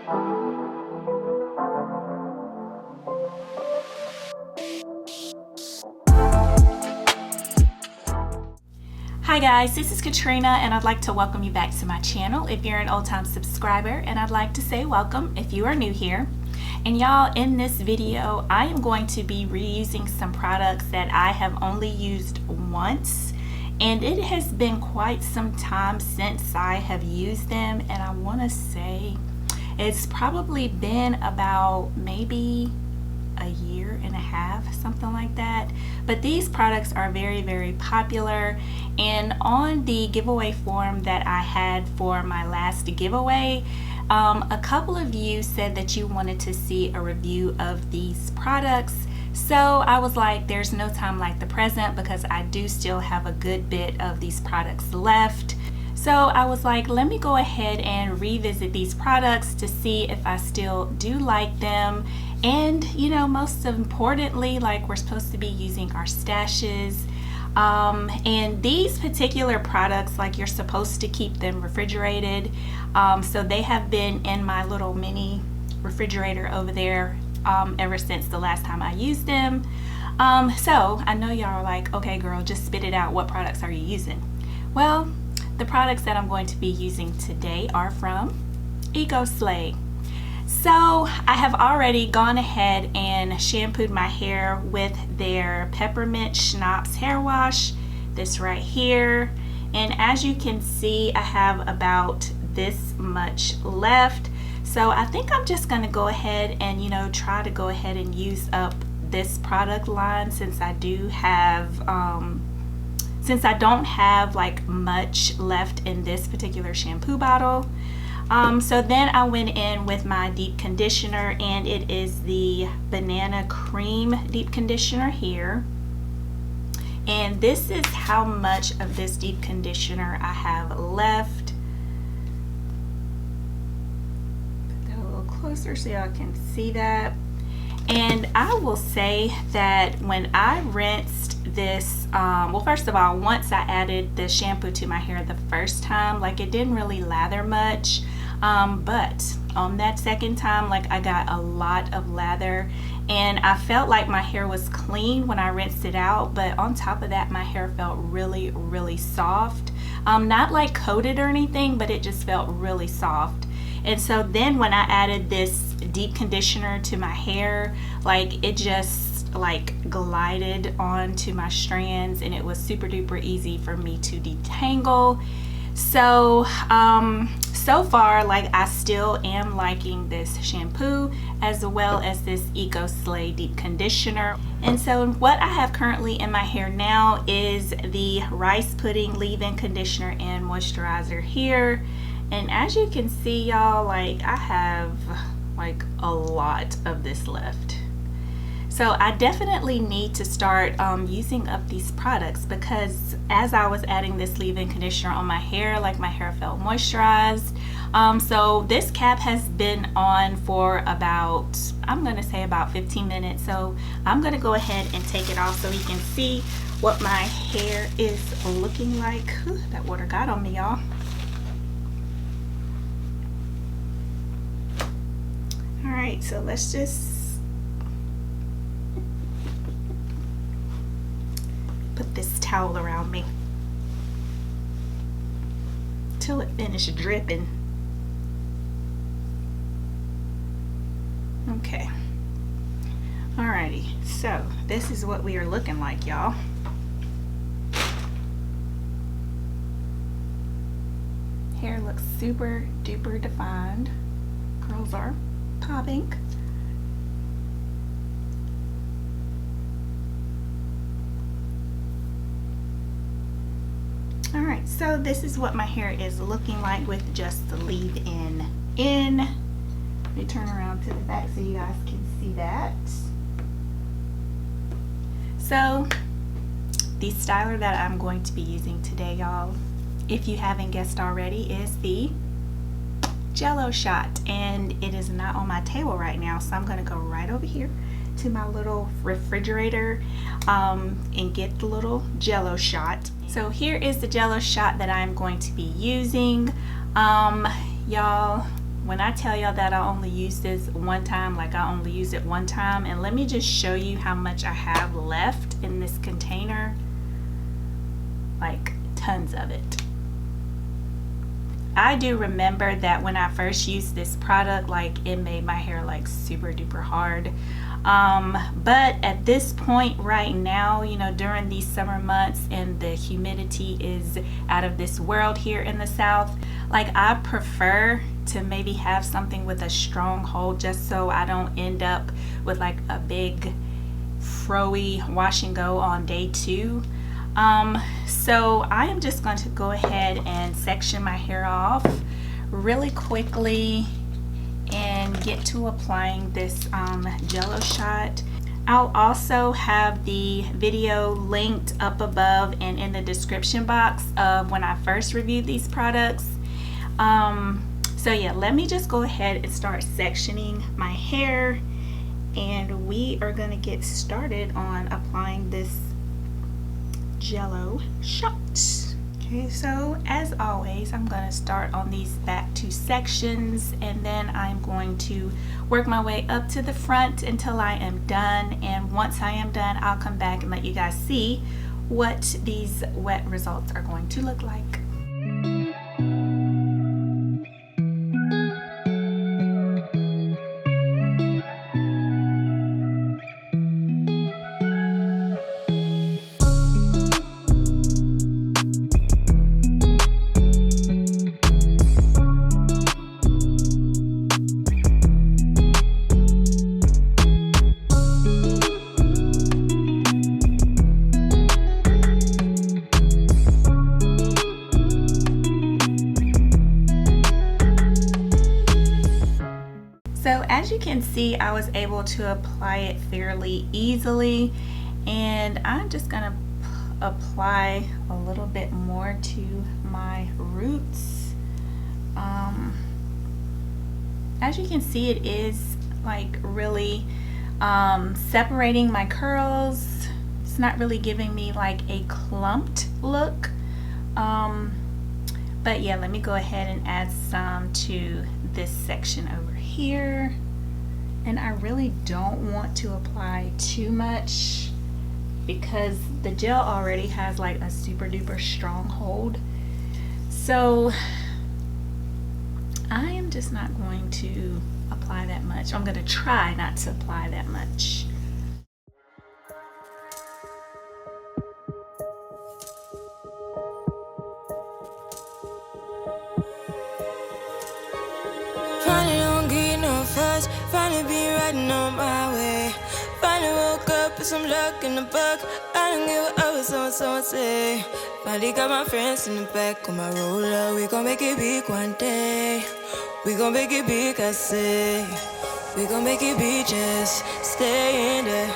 Hi guys, this is Katrina and I'd like to welcome you back to my channel if you're an old-time subscriber, and I'd like to say welcome if you are new here. And y'all, in this video I am going to be reusing some products that I have only used once, and it has been quite some time since I have used them, and I want to say it's probably been about maybe a year and a half, something like that. But these products are very, very popular, and on the giveaway form that I had for my last giveaway, a couple of you said that you wanted to see a review of these products. So I was like, there's no time like the present, because I do still have a good bit of these products left. So I was like, let me go ahead and revisit these products to see if I still do like them. And you know, most importantly, like, we're supposed to be using our stashes. And these particular products, like, you're supposed to keep them refrigerated. So they have been in my little mini refrigerator over there ever since the last time I used them. So I know y'all are like, okay girl, just spit it out. What products are you using? Well, the products that I'm going to be using today are from Eco Slay. So I have already gone ahead and shampooed my hair with their peppermint schnapps hair wash, this right here. And as you can see, I have about this much left. So I think I'm just going to go ahead and, you know, try to go ahead and use up this product line, since I do have since I don't have like much left in this particular shampoo bottle. So then I went in with my deep conditioner, and it is the banana cream deep conditioner here. And this is how much of this deep conditioner I have left. Put that a little closer so y'all can see that. And I will say that when I rinsed this, well, first of all, once I added the shampoo to my hair the first time, like, it didn't really lather much. But on that second time, like, I got a lot of lather, and I felt like my hair was clean when I rinsed it out, but on top of that, my hair felt really, really soft. Not like coated or anything, but it just felt really soft. And so then when I added this deep conditioner to my hair, like, it just like glided onto my strands, and it was super duper easy for me to detangle. So so far, like, I still am liking this shampoo as well as this Eco Slay deep conditioner. And so what I have currently in my hair now is the rice pudding leave-in conditioner and moisturizer here. And as you can see, y'all, like, I have like a lot of this left. So I definitely need to start using up these products, because as I was adding this leave-in conditioner on my hair, like, my hair felt moisturized. So this cap has been on for about, I'm gonna say about 15 minutes. So I'm gonna go ahead and take it off so you can see what my hair is looking like. Whew, that water got on me, y'all. All right, so let's just put this towel around me till it finishes dripping. Okay. Alrighty, so this is what we are looking like, y'all. Hair looks super duper defined. Curls are popping. Alright, so this is what my hair is looking like with just the leave-in in. Let me turn around to the back so you guys can see that. So the styler that I'm going to be using today, y'all, if you haven't guessed already, is the Jello shot, and it is not on my table right now, so I'm going to go right over here to my little refrigerator and get the little Jello shot. So here is the Jello shot that I'm going to be using. Y'all, when I tell y'all that I only use this one time, like I only use it one time. And let me just show you how much I have left in this container. Like tons of it. I do remember that when I first used this product, like it made my hair like super duper hard. But at this point right now, you know, during these summer months and the humidity is out of this world here in the South, like I prefer to maybe have something with a strong hold, just so I don't end up with like a big froey wash and go on day 2. So I am just going to go ahead and section my hair off really quickly and get to applying this jello shot. I'll also have the video linked up above and in the description box of when I first reviewed these products. So yeah, let me just go ahead and start sectioning my hair, and we are going to get started on applying this jello shot. Okay, so as always, I'm going to start on these back 2 sections, and then I'm going to work my way up to the front until I am done. And once I am done, I'll come back and let you guys see what these wet results are going to look like. So as you can see, I was able to apply it fairly easily, and I'm just gonna apply a little bit more to my roots. As you can see, it is like really separating my curls. It's not really giving me like a clumped look. But yeah, let me go ahead and add some to this section over here. And I really don't want to apply too much because the gel already has like a super duper strong hold. So I am just not going to apply that much. I'm going to try not to apply that much. Finally be riding on my way. Finally woke up with some luck in the book. I don't give a what someone say. Finally got my friends in the back on my roller. We gon' make it big one day. We gon' make it big, I say. We gon' make it big, just stay in there.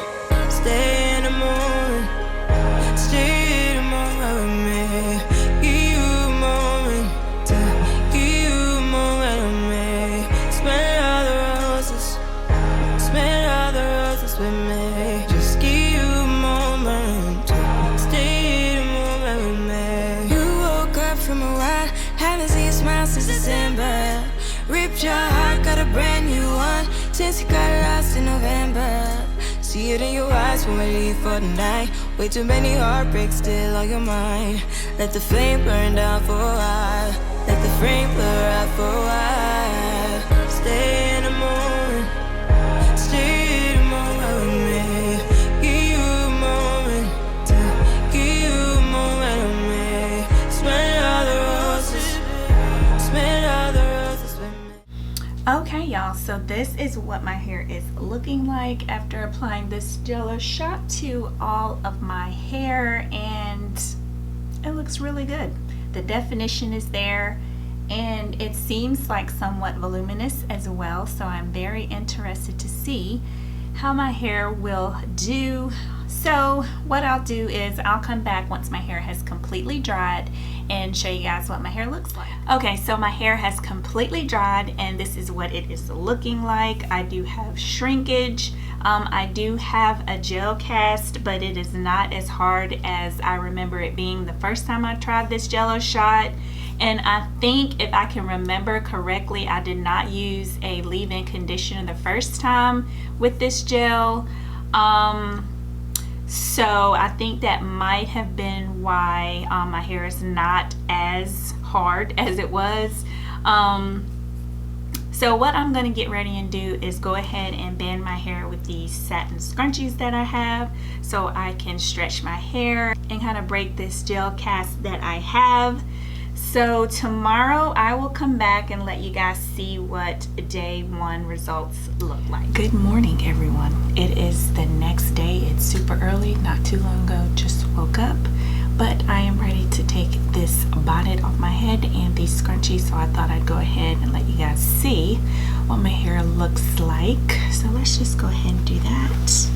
Stay in the moment. Stay in the moment with me. Give you a moment. Give you a moment with me. Smell all the roses. Smell all the roses with me. Just give you a moment. Stay in the moment with me. You woke up from a while. Haven't seen you smile since December. Ripped your heart, got a brand new one since you got lost in November. See it in your eyes when we leave for the night. Way too many heartbreaks still on your mind. Let the flame burn down for a while. Let the flame blur out for a while. Stay in the moment. Stay in the moment with me. Give you a moment. Give you a moment with me. Smell all the roses. Smell all the roses with me. Okay, y'all, so this is what my hair is looking like after applying this jello shot to all of my hair, and it looks really good. The definition is there, and it seems like somewhat voluminous as well, so I'm very interested to see how my hair will do. So what I'll do is I'll come back once my hair has completely dried and show you guys what my hair looks like. Okay, so my hair has completely dried, and this is what it is looking like. I do have shrinkage. I do have a gel cast, but it is not as hard as I remember it being the first time I tried this jello shot. And I think if I can remember correctly, I did not use a leave-in conditioner the first time with this gel. So I think that might have been why my hair is not as hard as it was. So what I'm going to get ready and do is go ahead and band my hair with these satin scrunchies that I have, so I can stretch my hair and kind of break this gel cast that I have. So tomorrow I will come back and let you guys see what day 1 results look like. Good morning, everyone. It is the next day. It's super early, not too long ago, just woke up. But I am ready to take this bonnet off my head and these scrunchies, so I thought I'd go ahead and let you guys see what my hair looks like. So let's just go ahead and do that.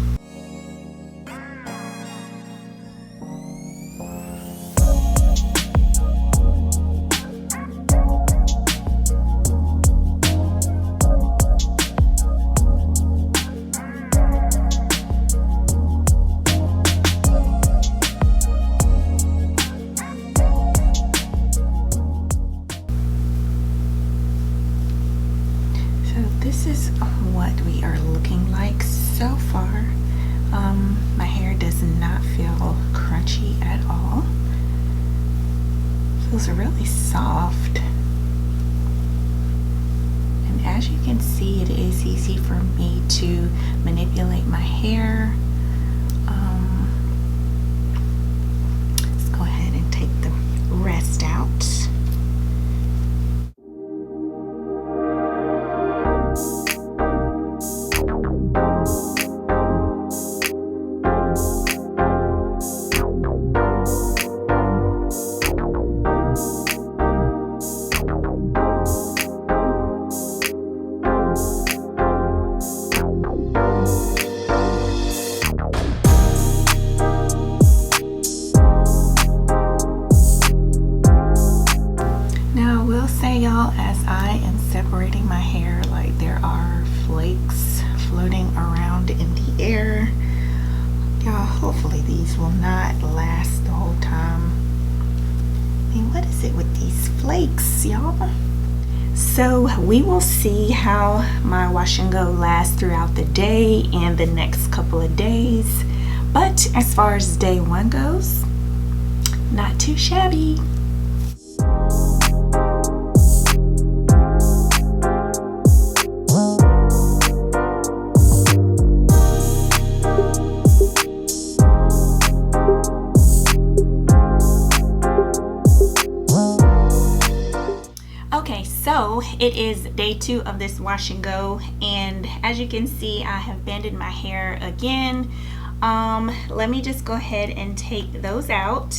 This is what we are looking like so far. My hair does not feel crunchy at all. Feels really soft. And as you can see, it is easy for me to manipulate my hair. Let's go ahead and take the rest out. Y'all, as I am separating my hair, like there are flakes floating around in the air. Y'all, hopefully these will not last the whole time. I mean, what is it with these flakes, y'all? So we will see how my wash and go lasts throughout the day and the next couple of days. But as far as day 1 goes, not too shabby. So it is day 2 of this wash and go, and as you can see, I have banded my hair again. Let me just go ahead and take those out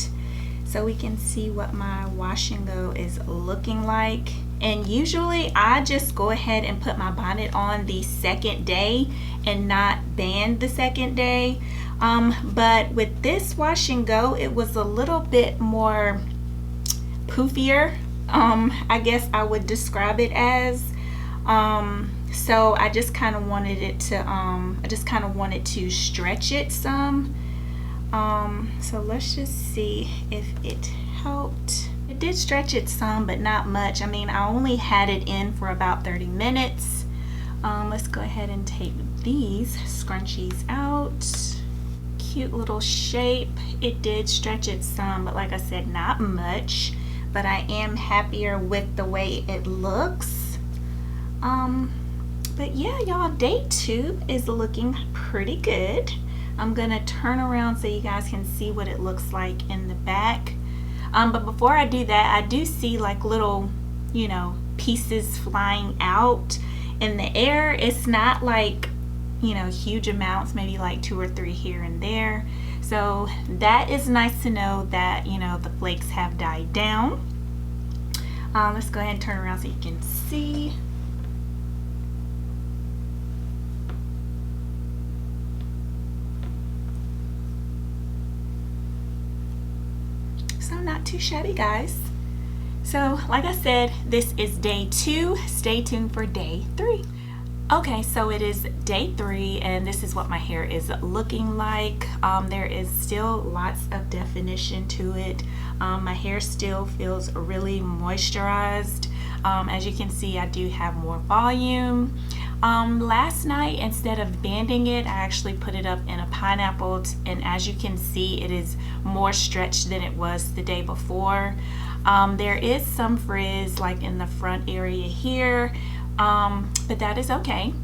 so we can see what my wash and go is looking like. And usually I just go ahead and put my bonnet on the second day and not band the second day, but with this wash and go, it was a little bit more poofier. I guess I would describe it as. So I just kind of wanted it to, stretch it some. So let's just see if it helped. It did stretch it some, but not much. I mean, I only had it in for about 30 minutes. Let's go ahead and take these scrunchies out. Cute little shape. It did stretch it some, but like I said, not much. But I am happier with the way it looks. But yeah, y'all, day 2 is looking pretty good. I'm gonna turn around so you guys can see what it looks like in the back. But before I do that, I do see like little, pieces flying out in the air. It's not like, huge amounts, maybe like 2 or 3 here and there. So that is nice to know that, the flakes have died down. Let's go ahead and turn around so you can see. So not too shabby, guys. So like I said, this is day 2. Stay tuned for day 3. Okay, so it is day 3 and this is what my hair is looking like. There is still lots of definition to it. My hair still feels really moisturized. As you can see, I do have more volume. Last night, instead of banding it, I actually put it up in a pineapple, and as you can see, it is more stretched than it was the day before. There is some frizz like in the front area here, but that is okay.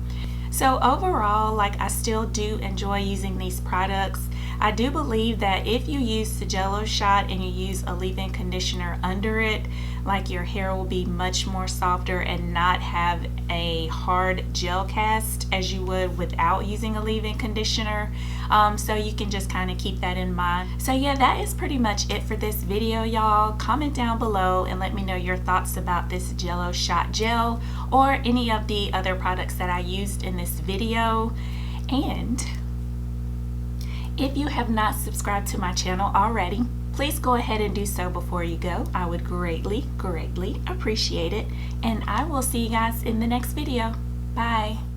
So overall, like, I still do enjoy using these products. I do believe that if you use the Jello shot and you use a leave-in conditioner under it, like, your hair will be much more softer and not have a hard gel cast as you would without using a leave-in conditioner. So you can just kind of keep that in mind. So yeah, that is pretty much it for this video, y'all. Comment down below and let me know your thoughts about this Jello shot gel or any of the other products that I used in this video. And if you have not subscribed to my channel already, please go ahead and do so before you go. I would greatly, greatly appreciate it. And I will see you guys in the next video. Bye.